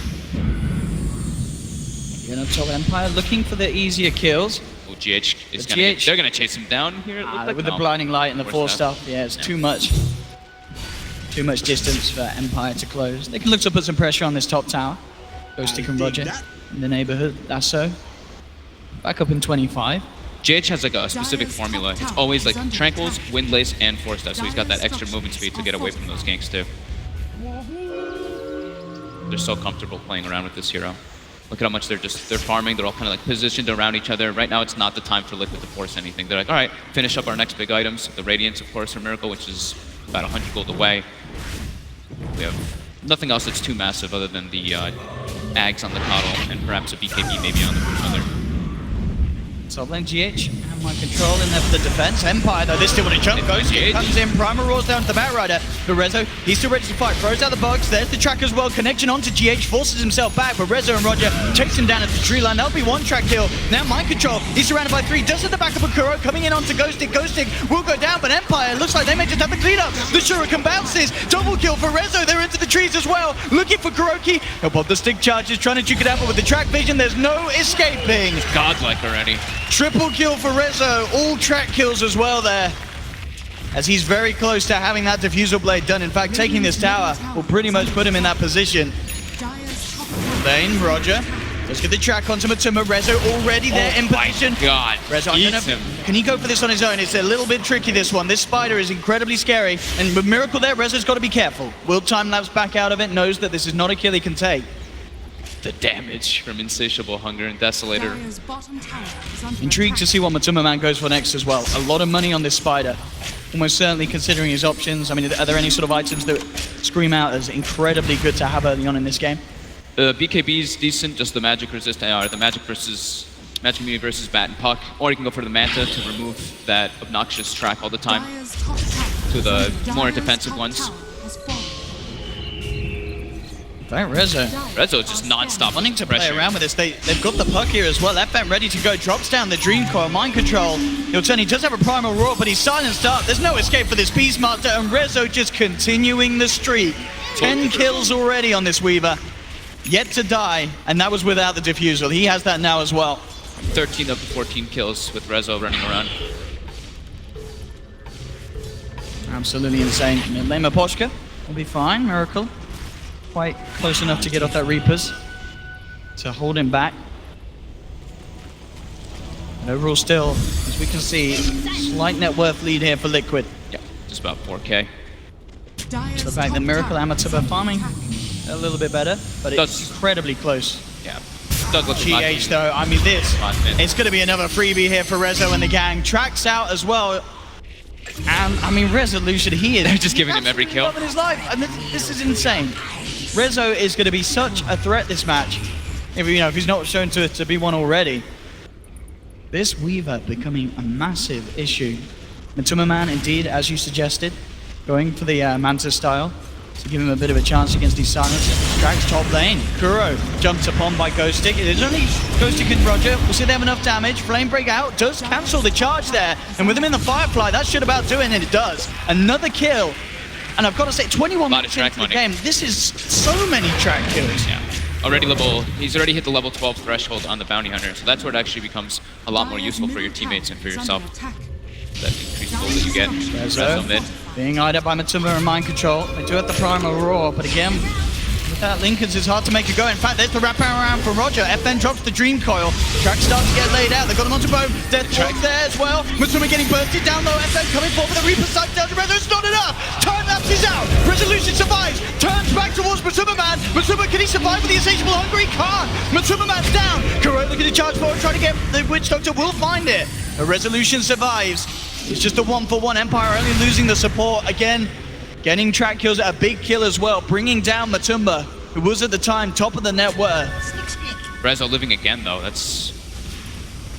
You're on top Empire looking for the easier kills. Oh, GH is they're gonna chase him down here. With the blinding light and the 4-stuff, yeah, it's too much. Too much distance for Empire to close. They can look to put some pressure on this top tower. Ghost Stick and Roger in the neighborhood. Lasso. Back up in 25. GH has like a specific formula. It's always like Tranquils, Windlace, and 4-step, so he's got that extra movement speed to get away from those ganks too. They're so comfortable playing around with this hero. Look at how much they're farming. They're all kind of like positioned around each other. Right now, it's not the time for Liquid to force anything. They're like, all right, finish up our next big items. The Radiance, of course, or Miracle, which is about 100 gold away. We have nothing else that's too massive other than the Ags on the Coddle and perhaps a BKB maybe on the other. Top lane GH and my control in there for the defense. Empire though, they still want to jump. Ghost Stick comes in, Primal roars down to the Batrider. But Rezo, he's still ready to fight. Throws out the bugs. There's the track as well. Connection onto GH, forces himself back. But Rezo and Roger chase him down at the tree line. That'll be 1-track kill. Now mind control. He's surrounded by 3. Does hit the back of a Kuro coming in onto Ghost Stick. Ghost Stick will go down, but Empire looks like they may just have the cleanup. The Shuriken bounces. Double kill for Rezo. They're into the trees as well. Looking for Kuroki. Above the stick charges, trying to duke it out, but with the track vision, there's no escaping. Godlike already. Triple kill for Rezo, all track kills as well there. As he's very close to having that diffusal blade done. In fact, taking this tower will pretty much put him in that position. Lane, Roger. Let's get the track onto Matuma. Rezo already there in position. God, Rezo, eats him. can he go for this on his own? It's a little bit tricky, this one. This spider is incredibly scary. And with Miracle there, Rezo's got to be careful. Will time-lapse back out of it, knows that this is not a kill he can take. The damage from Insatiable Hunger and Desolator. Intrigued to see what Matuma Man goes for next as well. A lot of money on this spider. Almost certainly considering his options. I mean, are there any sort of items that scream out as incredibly good to have early on in this game? BKB is decent, just the magic resist, the magic immunity versus Bat and Puck. Or you can go for the Manta to remove that obnoxious track all the time to the more defensive ones. Right, Rezo. Rezo is just non-stop Wanting to play pressure. around with this. They've got the Puck here as well. FN ready to go. Drops down the Dream Coil. Mind control. He'll turn. He does have a Primal Roar, but he's silenced up. There's no escape for this Beastmaster. And Rezo just continuing the streak. 10 kills already on this Weaver. Yet to die. And that was without the Diffusal. He has that now as well. 13 of the 14 kills with Rezo running around. Absolutely insane. Lane Maposhka will be fine. Miracle. Quite close enough to get off that Reapers to hold him back. And overall still, as we can see, slight net worth lead here for Liquid. Yeah, just about 4K. So the fact that Miracle and Matsuba farming a little bit better, but it's incredibly close. Yeah. Does look GH though, I mean it's going to be another freebie here for Rezo and the gang. Tracks out as well. And I mean, Resolution, he is They're just giving him every kill. loving his life. And this is insane. Rezo is going to be such a threat this match. If he's not shown to be one already. This Weaver becoming a massive issue. Matuma Man, indeed, as you suggested, going for the Manta style to give him a bit of a chance against these silencers. Drags top lane. Kuro jumped upon by Ghost Stick. There's only Ghost Stick and Roger. We'll see if they have enough damage. Flame Break out does cancel the charge there. And with him in the Firefly, that should about do it, and it does. Another kill And I've got to say, 21 lot of minutes into track the money. game, this is so many track kills. Yeah. He's already hit the level 12 threshold on the bounty hunter, so that's where it actually becomes a lot more useful for your teammates and for yourself. That increased gold that you get. Rezo mid. Being eyed up by Matumba and mind control. They do have the primal roar, but again, without Lincoln's, it's hard to make it go. In fact, there's the wrap around from Roger. FN drops the dream coil. Track starts to get laid out. They've got them onto both. Death track there as well. Matumba getting bursted down low. FN coming forward with the Reaper sight down to Rezo. It's not enough. Time lapse is out. Resolution survives. Turns back towards Matumba Man. Matumba, can he survive with the insatiable hunger? He can't. Matumba Man's down. Kuro looking to charge forward, trying to get the Witch Doctor. Will find it. A Resolution survives. It's just a 1-for-1. Empire only losing the support again. Getting track kills at a big kill as well, bringing down Matumba, who was at the time top of the net worth. Rezo living again though,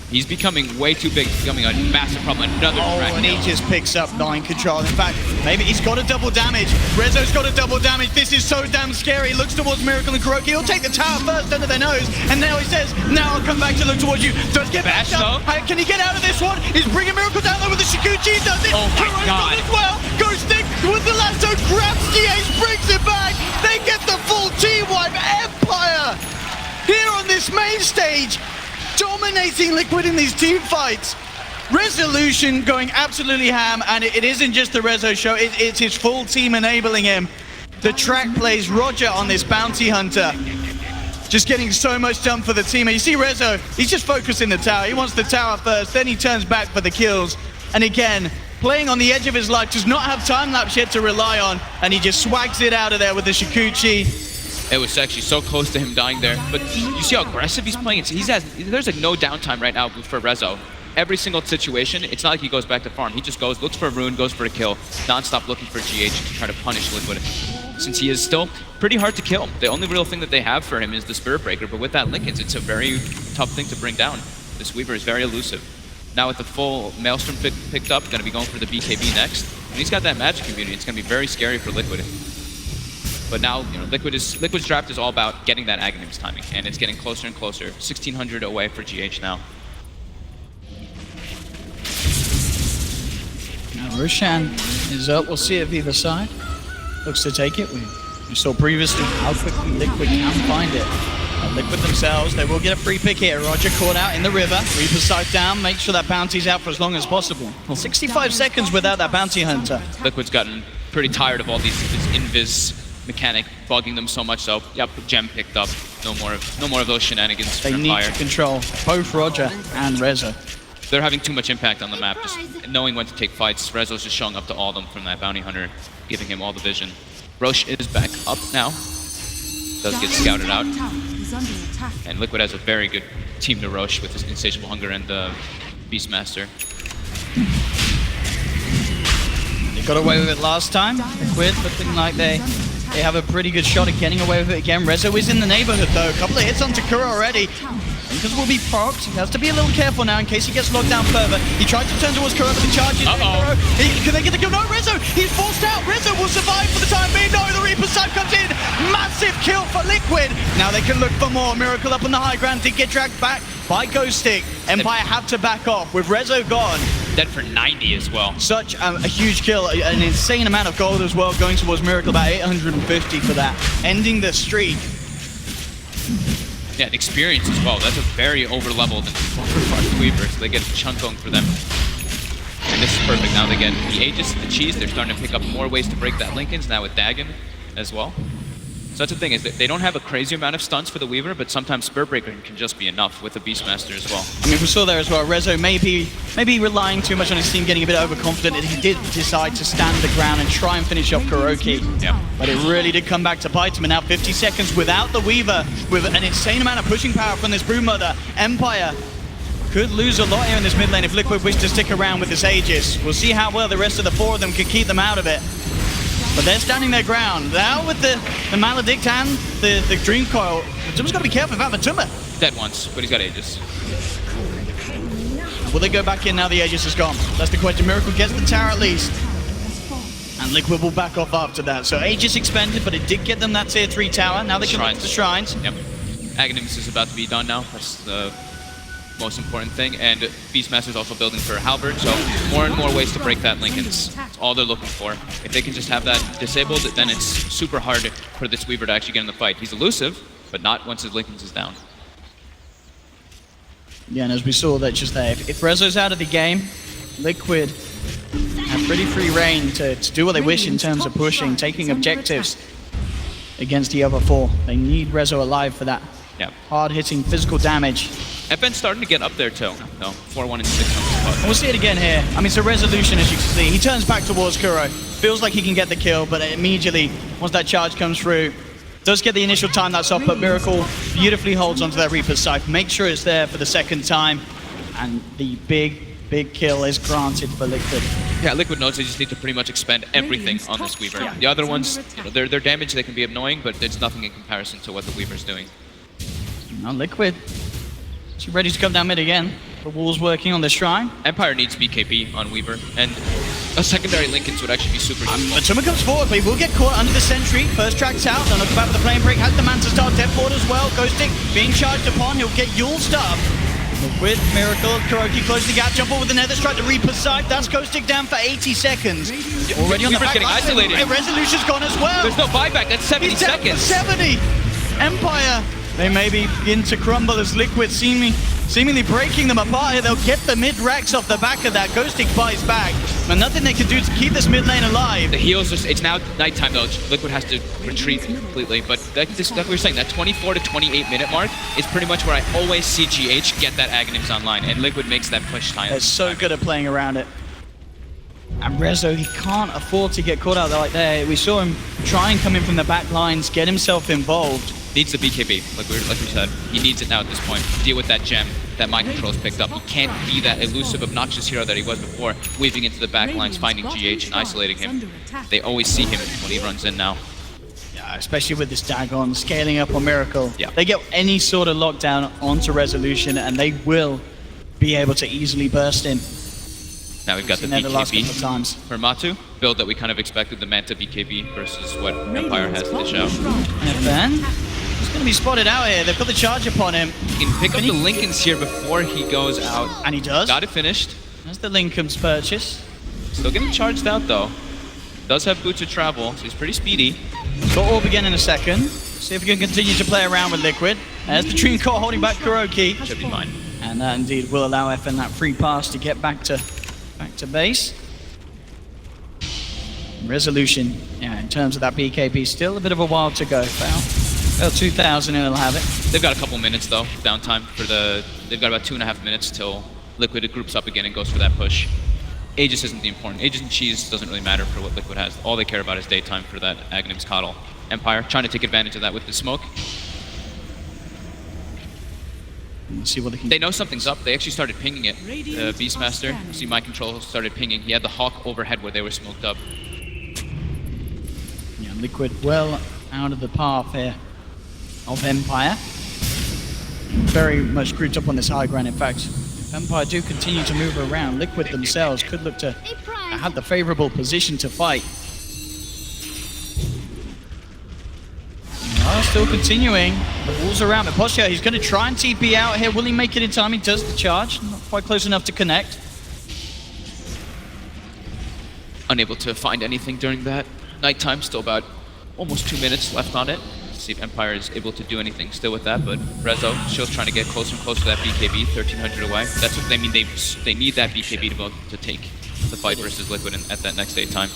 he's becoming way too big, he's becoming a massive problem. Another track And he kill. just picks up 9 control. In fact, maybe he's got a double damage. Rezo's got a double damage. This is so damn scary. He looks towards Miracle and Kuroki. He'll take the tower first under their nose. And now he says, now I'll come back to look towards you. Does get Bash, back up. though. Can he get out of this one? He's bringing Miracle down there with the Shikuchi. He does it. Oh my Kuro's God. got as well. Goes Stick with the lasso. Grabs GH, brings it back. They get the full team wipe. Empire here on this main stage, dominating Liquid in these team fights. Resolution going absolutely ham, and it isn't just the Rezo show, it's his full team enabling him. The track plays Roger on this bounty hunter. Just getting so much done for the team. And you see Rezo, he's just focusing the tower. He wants the tower first, then he turns back for the kills. And again, playing on the edge of his life, does not have time lapse yet to rely on, and he just swags it out of there with the Shikuchi. It was actually so close to him dying there, but you see how aggressive he's playing? There's like no downtime right now for Rezo. Every single situation, it's not like he goes back to farm. He just goes, looks for a rune, goes for a kill, non-stop looking for GH to try to punish Liquid. Since he is still pretty hard to kill. The only real thing that they have for him is the Spirit Breaker, but with that Lincoln's, it's a very tough thing to bring down. This Weaver is very elusive. Now with the full Maelstrom picked up, going to be going for the BKB next. And he's got that magic community. It's going to be very scary for Liquid. But now, you know, Liquid's draft is all about getting that Aghanims timing, and it's getting closer and closer. 1600 away for GH now. Now Roshan is up. We'll see it either side. Looks to take it. We saw previously how quickly Liquid can find it. Liquid themselves, they will get a free pick here. Roger caught out in the river. Reaper sight down, make sure that bounty's out for as long as possible. 65 seconds without that bounty hunter. Liquid's gotten pretty tired of all this invis mechanic bugging them so much so. Yep, gem picked up. No more of those shenanigans. They need to control both Roger and Rezo. They're having too much impact on the map, just knowing when to take fights. Rezo's just showing up to all of them from that bounty hunter, giving him all the vision. Roche is back up now. Does get scouted out. And Liquid has a very good team to Roche with his Insatiable Hunger and the Beastmaster. They got away with it last time. Liquid looking like they have a pretty good shot at getting away with it again. Rezo is in the neighborhood though. A couple of hits onto Kuro already. Because will be procced. He has to be a little careful now in case he gets locked down further. He tries to turn towards Kuro, but the charge is Kuro. Can they get the kill? No, Rezo! He's forced out! Rezo will survive for the time being. No, the Reaper side comes in. Massive kill for Liquid. Now they can look for more. Miracle up on the high ground. Did get dragged back by Ghost Stick. Empire have to back off with Rezo gone. Dead for 90 as well. Such a huge kill. An insane amount of gold as well going towards Miracle. About 850 for that. Ending the streak. Yeah, experience as well. That's a very over-leveled and overfast Weaver, so they get a chunk going for them. And this is perfect. Now they get the Aegis, the Cheese. They're starting to pick up more ways to break that Lincoln's, now with Dagon as well. So that's the thing, is that they don't have a crazy amount of stunts for the Weaver, but sometimes Spirit Breaker can just be enough with the Beastmaster as well. I mean, we saw there as well, Rezo maybe relying too much on his team, getting a bit overconfident, and he did decide to stand the ground and try and finish off Kuroki. Yeah. But it really did come back to bite him, and now 50 seconds without the Weaver, with an insane amount of pushing power from this Broodmother. Empire could lose a lot here in this mid lane if Liquid wish to stick around with this Aegis. We'll see how well the rest of the 4 of them can keep them out of it. But they're standing their ground. Now with the Maledict and the Dream Coil, Matumba's got to be careful about Matumba. Dead once, but he's got Aegis. Will they go back in now the Aegis is gone? That's the question. Miracle gets the tower at least. And Liquid will back off after that. So Aegis expended, but it did get them that tier 3 tower. Now they can look to the shrines. Yep. Aghanims is about to be done now. That's the most important thing. And Beastmaster's also building for Halberd, so more and more ways to break that Lincoln's. That's all they're looking for. If they can just have that disabled, then it's super hard for this Weaver to actually get in the fight. He's elusive, but not once his Linken's is down. Yeah, and as we saw that just there, if Rezo's out of the game, Liquid have pretty free reign to do what they wish in terms of pushing, taking objectives against the other four. They need Rezo alive for that hard-hitting physical damage. FN's starting to get up there too. No, 4-1 and 6 on the spot. And we'll see it again here. I mean, so Resolution, as you can see, he turns back towards Kuro. Feels like he can get the kill, but immediately, once that charge comes through, does get the initial time that's off, but Miracle beautifully holds onto that Reaper's Scythe, makes sure it's there for the second time, and the big kill is granted for Liquid. Yeah, Liquid knows they just need to pretty much expend everything on this Weaver. The other ones, you know, their damage, they can be annoying, but it's nothing in comparison to what the Weaver's doing. Now Liquid, she's ready to come down mid again. The wall's working on the shrine. Empire needs BKB on Weaver, and a secondary Linken's would actually be super useful. Matuma comes forward, but he will get caught under the sentry. First tracked out, then look back with the flame break, has the Manta Star Deadboard as well. Ghosting being charged upon, he'll get Yule's up. With Miracle, Kuroki closing the gap, jump over the Nether Strike, the Reaper's Scythe, that's Ghosting down for 80 seconds. Already on the back getting line, isolated. Resolution's gone as well. There's no buyback, that's 70 He's down seconds. for 70. Empire, they may begin to crumble as Liquid seemingly breaking them apart here. They'll get the mid-racks off the back of that. Ghosting buys back, but nothing they can do to keep this mid lane alive. The heals, it's now nighttime though. Liquid has to retreat completely, but like we were saying, that 24 to 28 minute mark is pretty much where I always see GH get that Aghanims online, and Liquid makes that push time. They're so good at playing around it. And Rezo, he can't afford to get caught out like there. We saw him try and come in from the back lines, get himself involved. Needs the BKB, like we said. He needs it now at this point. Deal with that gem that mind control's picked up. He can't be that elusive, obnoxious hero that he was before, weaving into the back lines, finding GH and isolating him. They always see him when he runs in now. Yeah, especially with this Dagon scaling up on Miracle. Yeah. They get any sort of lockdown onto Resolution, and they will be able to easily burst in. Now we've got the The last couple of BKB times. for Matu, build that we kind of expected, the Manta BKB versus what Empire has to dish out. And then he's going to be spotted out here. They've got the charge upon him. He can pick up the Linken's here before he goes out. And he does. Got it finished. That's the Lincoln's purchase. Still getting charged out though. Does have boots of travel, so he's pretty speedy. Got Orb again in a second. See if he can continue to play around with Liquid. There's the Dream Core holding back Kuroki. Should be fine. And that indeed will allow FN that free pass to get back to base. Resolution, yeah, in terms of that BKB, still a bit of a while to go. About 2,000 and it'll have it. They've got a couple minutes though, downtime for the. They've got about 2.5 minutes till Liquid groups up again and goes for that push. Aegis isn't the important. Aegis and Cheese doesn't really matter for what Liquid has. All they care about is daytime for that Aghanim's Coddle. Empire trying to take advantage of that with the smoke. Let's see what they can. They know something's up. They actually started pinging it. The Beastmaster, see my control started pinging. He had the Hawk overhead where they were smoked up. Yeah, Liquid well out of the path here of Empire. Very much grouped up on this high ground. In fact, if Empire do continue to move around, Liquid themselves could look to have the favorable position to fight. Still continuing. The walls around Postia. He's going to try and TP out here. Will he make it in time? He does the charge. Not quite close enough to connect. Unable to find anything during that nighttime. Still about almost 2 minutes left on it. Let's see if Empire is able to do anything still with that. But Rezo, Shield's trying to get closer and closer to that BKB. 1,300 away. That's what they mean. They need that BKB to take the fight versus Liquid at that next daytime.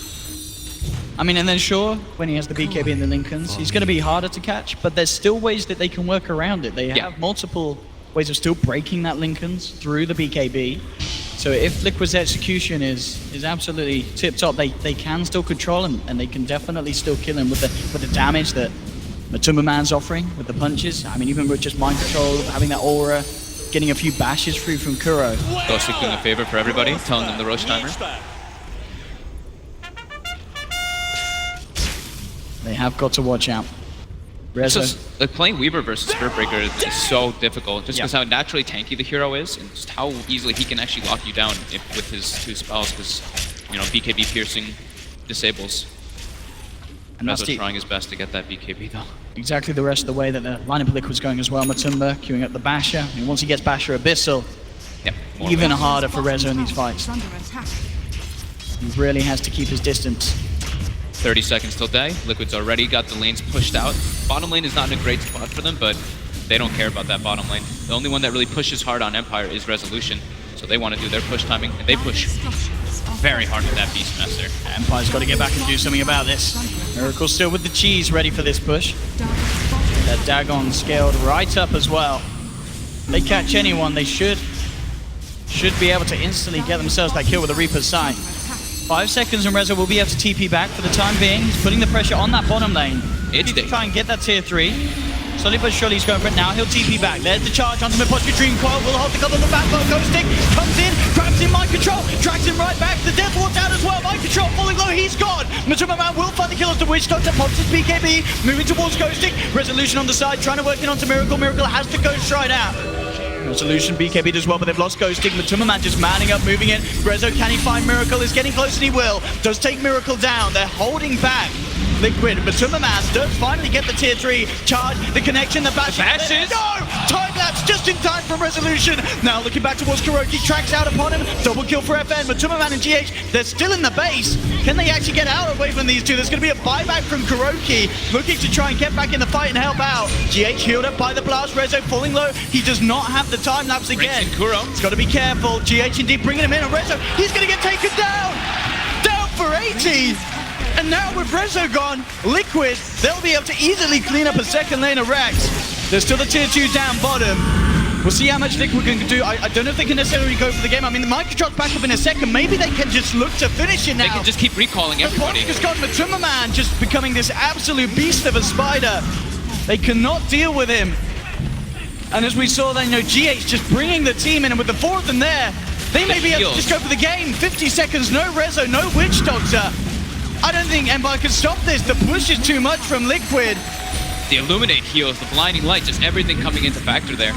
I mean, and then sure, when he has the BKB and the Lincolns, he's going to be harder to catch, but there's still ways that they can work around it. They have multiple ways of still breaking that Lincolns through the BKB. So if Liquid's execution is absolutely tip-top, they can still control him, and they can definitely still kill him with the damage that Matuma Man's offering, with the punches. I mean, even with just mind control, having that aura, getting a few bashes free from Kuro. Ghostic doing a favor for everybody, telling them the Roche timer. They have got to watch out. Rezo. Like playing Weaver versus Spiritbreaker is so difficult, just because how naturally tanky the hero is, and just how easily he can actually lock you down with his 2 spells, because, you know, BKB piercing disables. And Rezo trying his best to get that BKB though. Exactly the rest of the way that the lineup of Liquid's going as well. Matumba queuing up the Basher. I mean, once he gets Basher Abyssal, even harder for Rezo in these fights. He really has to keep his distance. 30 seconds till day. Liquid's already got the lanes pushed out. Bottom lane is not in a great spot for them, but they don't care about that bottom lane. The only one that really pushes hard on Empire is Resolution. So they want to do their push timing, and they push very hard with that Beastmaster. Empire's got to get back and do something about this. Miracle still with the cheese, ready for this push. That Dagon scaled right up as well. They catch anyone, they should be able to instantly get themselves that kill with the Reaper's Sight. 5 seconds and Rezo will be able to TP back for the time being. He's putting the pressure on that bottom lane. It's to try and get that tier 3. Slowly but surely he's going for it now. He'll TP back. There's the charge onto Miposhka Dream Coil. Will hold the cover on the back. Ghost Stick comes in, grabs in Mind Control, drags him right back. The Death Ward's out as well. Mind Control falling low. He's gone. Matuma Man will find the kill off the Witch Doctor. Pops his BKB, moving towards Ghost Stick. Resolution on the side, trying to work in onto Miracle. Miracle has the Ghost right out. Resolution BKB'd as well, but they've lost Ghost Stick. Matuma Man just manning up, moving in. Rezo, can he find Miracle? Is getting close and he will. Does take Miracle down. They're holding back. Liquid, Matuma Man does finally get the tier 3 charge, the connection, the bashes. No! Time lapse just in time from Resolution. Now looking back towards Kuroki, tracks out upon him. Double kill for FN. Matuma Man and GH, they're still in the base. Can they actually get out away from these two? There's going to be a buyback from Kuroki, looking to try and get back in the fight and help out. GH healed up by the blast. Rezo falling low. He does not have the time lapse again. He's got to be careful. GH indeed bringing him in. And Rezo, he's going to get taken down. Down for 80. And now with Rezo gone, Liquid, they'll be able to easily clean up a second lane of Rex. There's still the tier 2 down bottom. We'll see how much Liquid can do. I don't know if they can necessarily go for the game. I mean, the Mind Control's back up in a second. Maybe they can just look to finish it now. They can just keep recalling everybody. The got Matuma Man just becoming this absolute beast of a spider. They cannot deal with him. And as we saw then, GH just bringing the team in, and with the 4 of them there, they may be able to just go for the game. 50 seconds, no Rezo, no Witch Doctor. I don't think Empire can stop this. The push is too much from Liquid. The Illuminate heals, the Blinding Light, just everything coming into factor there.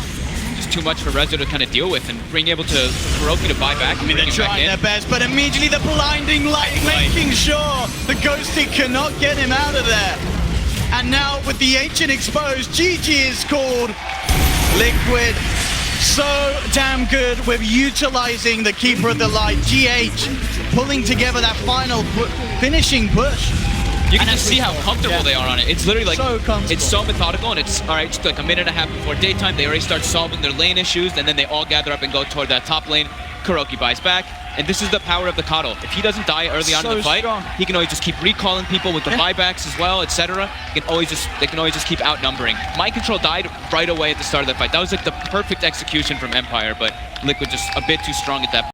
Just too much for Rezo to kind of deal with, and being able to, for Kuroki to buy back. I mean, they're trying their best, but immediately the Blinding Light making sure the Ghost Stick cannot get him out of there. And now with the Ancient exposed, GG is called. Liquid so damn good with utilizing the Keeper of the Light. GH pulling together that final finishing push. You can just see how comfortable they are on it. It's literally like, so it's so methodical, and it's, all right, just like a minute and a half before daytime, they already start solving their lane issues, and then they all gather up and go toward that top lane. Kuroki buys back, and this is the power of the Coddle. If he doesn't die early on in the fight, he can always just keep recalling people with the buybacks as well, etc. They can always just keep outnumbering. Mind Control died right away at the start of the fight. That was like the perfect execution from Empire, but Liquid just a bit too strong at that point.